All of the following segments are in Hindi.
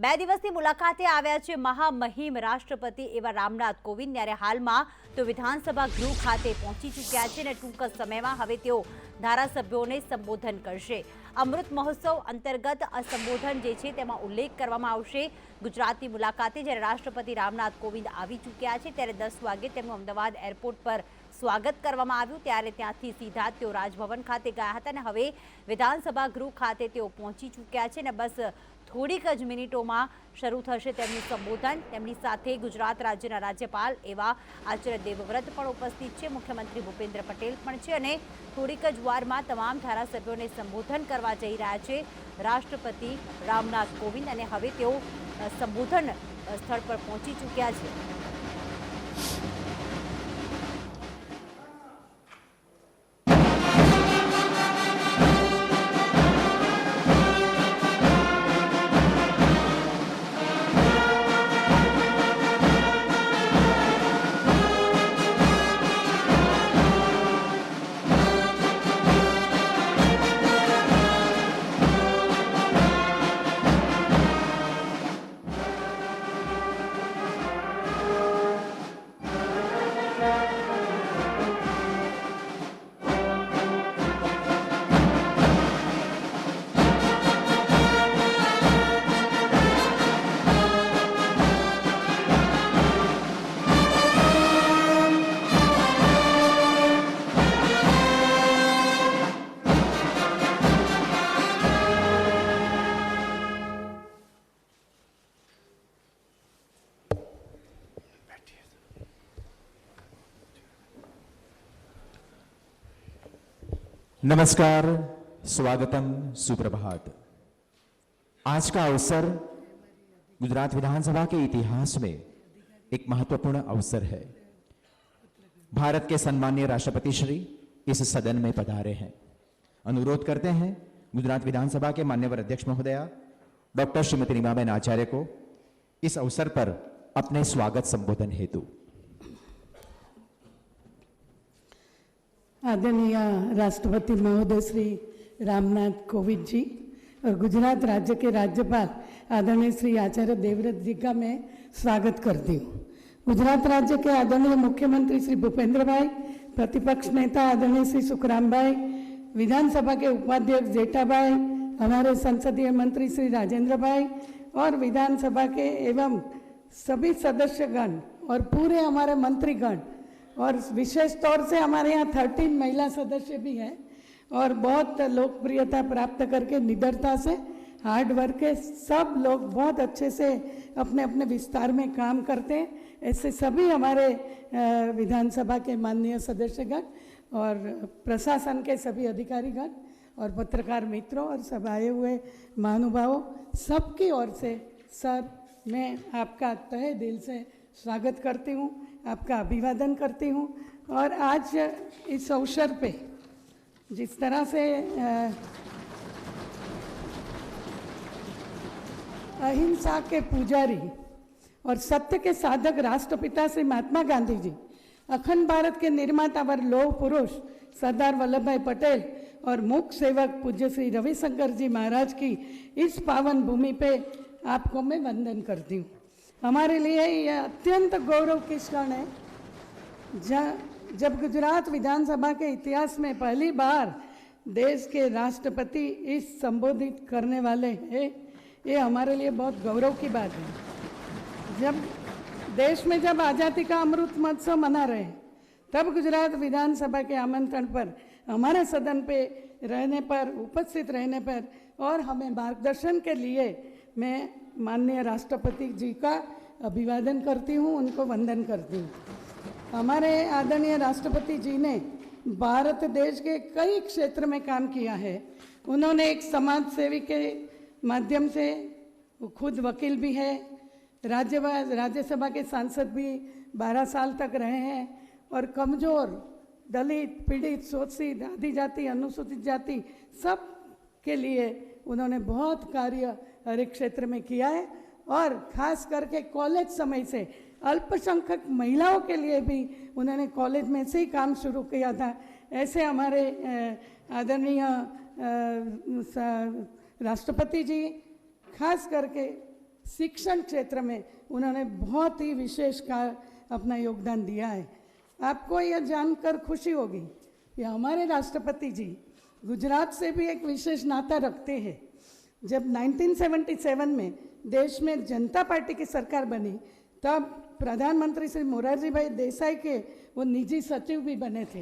બે દિવસની મુલાકાતે આવ્યા છે મહામહિમ રાષ્ટ્રપતિ એવા રામનાથ કોવિંદ। ત્યારે હાલમાં તો વિધાનસભા ગૃહ ખાતે પહોંચી ચૂક્યા છે અને ટૂંક સમયમાં હવે તેઓ ધારાસભ્યોને સંબોધન કરશે। અમૃત મહોત્સવ અંતર્ગત આ સંબોધન જે છે તેમાં ઉલ્લેખ કરવામાં આવશે। ગુજરાતની મુલાકાતે જ્યારે રાષ્ટ્રપતિ રામનાથ કોવિંદ આવી ચૂક્યા છે ત્યારે 10 વાગે તેમનું અમદાવાદ એરપોર્ટ પર સ્વાગત કરવામાં આવ્યું। ત્યારે ત્યાંથી સીધા તેઓ રાજભવન ખાતે ગયા હતા અને હવે વિધાનસભા ગૃહ ખાતે તેઓ પહોંચી ચૂક્યા છે અને બસ થોડીક જ મિનિટોમાં શરૂ થશે તેમનું સંબોધન। તેમની સાથે ગુજરાત રાજ્યના રાજ્યપાલ એવા આચાર્ય દેવવ્રત પણ ઉપસ્થિત છે, મુખ્યમંત્રી ભૂપેન્દ્ર પટેલ પણ છે અને થોડીક જ વારમાં તમામ ધારાસભ્યોને સંબોધન કરવા જઈ રહ્યા છે રાષ્ટ્રપતિ રામનાથ કોવિંદ અને હવે તેઓ સંબોધન સ્થળ પર પહોંચી ચૂક્યા છે। नमस्कार, स्वागतम, सुप्रभात। आज का अवसर गुजरात विधानसभा के इतिहास में एक महत्वपूर्ण अवसर है। भारत के सम्माननीय राष्ट्रपति श्री इस सदन में पधारे हैं। अनुरोध करते हैं गुजरात विधानसभा के मान्यवर अध्यक्ष महोदया डॉक्टर श्रीमती नीमाबेन आचार्य को इस अवसर पर अपने स्वागत संबोधन हेतु। आदरणीय राष्ट्रपति महोदय श्री रामनाथ कोविंद जी और गुजरात राज्य के राज्यपाल आदरणीय श्री आचार्य देवव्रत जी का मैं स्वागत करती हूँ। गुजरात राज्य के आदरणीय मुख्यमंत्री श्री भूपेंद्र भाई, प्रतिपक्ष नेता आदरणीय श्री सुखराम भाई, विधानसभा के उपाध्यक्ष जेठा भाई, हमारे संसदीय मंत्री श्री राजेंद्र भाई और विधानसभा के एवं सभी सदस्यगण और पूरे हमारे मंत्रीगण और विशेष तौर से हमारे यहाँ 13 महिला सदस्य भी हैं और बहुत लोकप्रियता प्राप्त करके निडरता से हार्ड वर्क के सब लोग बहुत अच्छे से अपने अपने विस्तार में काम करते हैं। ऐसे सभी हमारे विधानसभा के माननीय सदस्यगण और प्रशासन के सभी अधिकारीगण और पत्रकार मित्रों और सब आए हुए महानुभावों सबकी ओर से सर मैं आपका तहे दिल से स्वागत करती हूँ, आपका अभिवादन करती हूँ। और आज इस अवसर पे जिस तरह से अहिंसा के पुजारी और सत्य के साधक राष्ट्रपिता श्री महात्मा गांधी जी, अखंड भारत के निर्माता व लौह पुरुष सरदार वल्लभ भाई पटेल और मूक सेवक पूज्य श्री रविशंकर जी महाराज की इस पावन भूमि पे आपको मैं वंदन करती हूँ। हमारे लिए यह अत्यंत गौरव की क्षण है जब गुजरात विधानसभा के इतिहास में पहली बार देश के राष्ट्रपति इस संबोधित करने वाले हैं। ये हमारे लिए बहुत गौरव की बात है। जब देश में जब आज़ादी का अमृत महोत्सव मना रहे हैं तब गुजरात विधानसभा के आमंत्रण पर हमारे सदन पे रहने पर, उपस्थित रहने पर और हमें मार्गदर्शन के लिए मैं माननीय राष्ट्रपति जी का अभिवादन करती हूँ, उनको वंदन करती हूँ। हमारे आदरणीय राष्ट्रपति जी ने भारत देश के कई क्षेत्र में काम किया है। उन्होंने एक समाज सेवी के माध्यम से, खुद वकील भी है, राज्यसभा के सांसद भी 12 साल तक रहे हैं और कमज़ोर, दलित, पीड़ित, शोषित, आदिजाति, अनुसूचित जाति सब के लिए उन्होंने बहुत कार्य हर एक क्षेत्र में किया है और ख़ास करके कॉलेज समय से अल्पसंख्यक महिलाओं के लिए भी उन्होंने कॉलेज में से ही काम शुरू किया था। ऐसे हमारे आदरणीय राष्ट्रपति जी खास करके शिक्षण क्षेत्र में उन्होंने बहुत ही विशेष का अपना योगदान दिया है। आपको यह जानकर खुशी होगी कि हमारे राष्ट्रपति जी गुजरात से भी एक विशेष नाता रखते हैं। जब 1977 में देश में जनता पार्टी की सरकार बनी तब प्रधानमंत्री श्री मोरारजी भाई देसाई के वो निजी सचिव भी बने थे।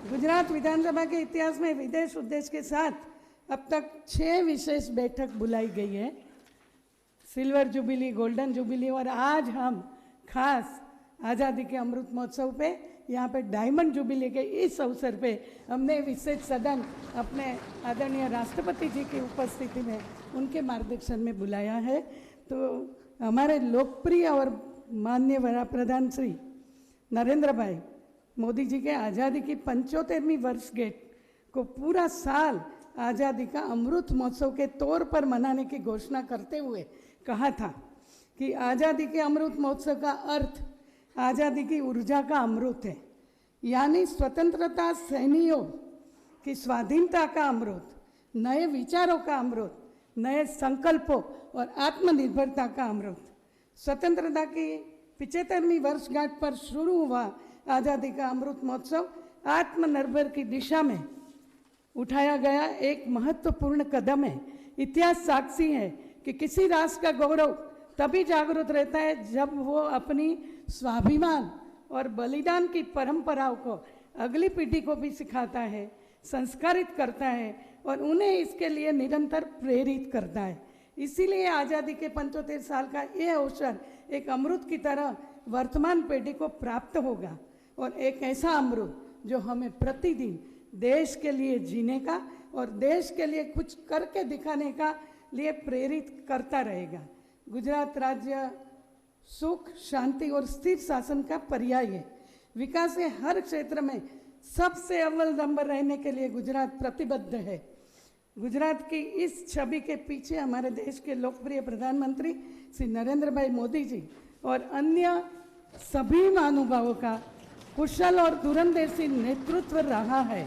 गुजरात विधानसभा के इतिहास में विदेश उद्देश्य के साथ अब तक 6 विशेष बैठक बुलाई गई है, सिल्वर जुबिली, गोल्डन जुबिली, और आज हम खास आज़ादी के अमृत महोत्सव पे यहाँ पे डायमंड जुबिली के इस अवसर पे हमने विशेष सदन अपने आदरणीय राष्ट्रपति जी की उपस्थिति में उनके मार्गदर्शन में बुलाया है। तो हमारे लोकप्रिय और माननीय वड़ा प्रधान श्री नरेंद्र भाई मोदी जी के आज़ादी की 75वीं वर्षगांठ को पूरा साल आज़ादी का अमृत महोत्सव के तौर पर मनाने की घोषणा करते हुए कहा था कि आज़ादी के अमृत महोत्सव का अर्थ आज़ादी की ऊर्जा का अमृत है, यानी स्वतंत्रता सेनानियों की स्वाधीनता का अमृत, नए विचारों का अमृत, नए संकल्पों और आत्मनिर्भरता का अमृत। स्वतंत्रता की 75वीं वर्षगांठ पर शुरू हुआ आज़ादी का अमृत महोत्सव आत्मनिर्भर की दिशा में उठाया गया एक महत्वपूर्ण कदम है। इतिहास साक्षी है कि किसी राष्ट्र का गौरव तभी जागृत रहता है जब वो अपनी स्वाभिमान और बलिदान की परंपराओं को अगली पीढ़ी को भी सिखाता है, संस्कारित करता है और उन्हें इसके लिए निरंतर प्रेरित करता है। इसीलिए आज़ादी के 75 साल का ये अवसर एक अमृत की तरह वर्तमान पीढ़ी को प्राप्त होगा और एक ऐसा अमृत जो हमें प्रतिदिन देश के लिए जीने का और देश के लिए कुछ करके दिखाने का लिए प्रेरित करता रहेगा। गुजरात राज्य सुख, शांति और स्थिर शासन का पर्याय है। विकास के हर क्षेत्र में सबसे अव्वल नंबर रहने के लिए गुजरात प्रतिबद्ध है। गुजरात की इस छवि के पीछे हमारे देश के लोकप्रिय प्रधानमंत्री श्री नरेंद्र भाई मोदी जी और अन्य सभी महानुभावों का कुशल और दूरंदेशी नेतृत्व रहा है।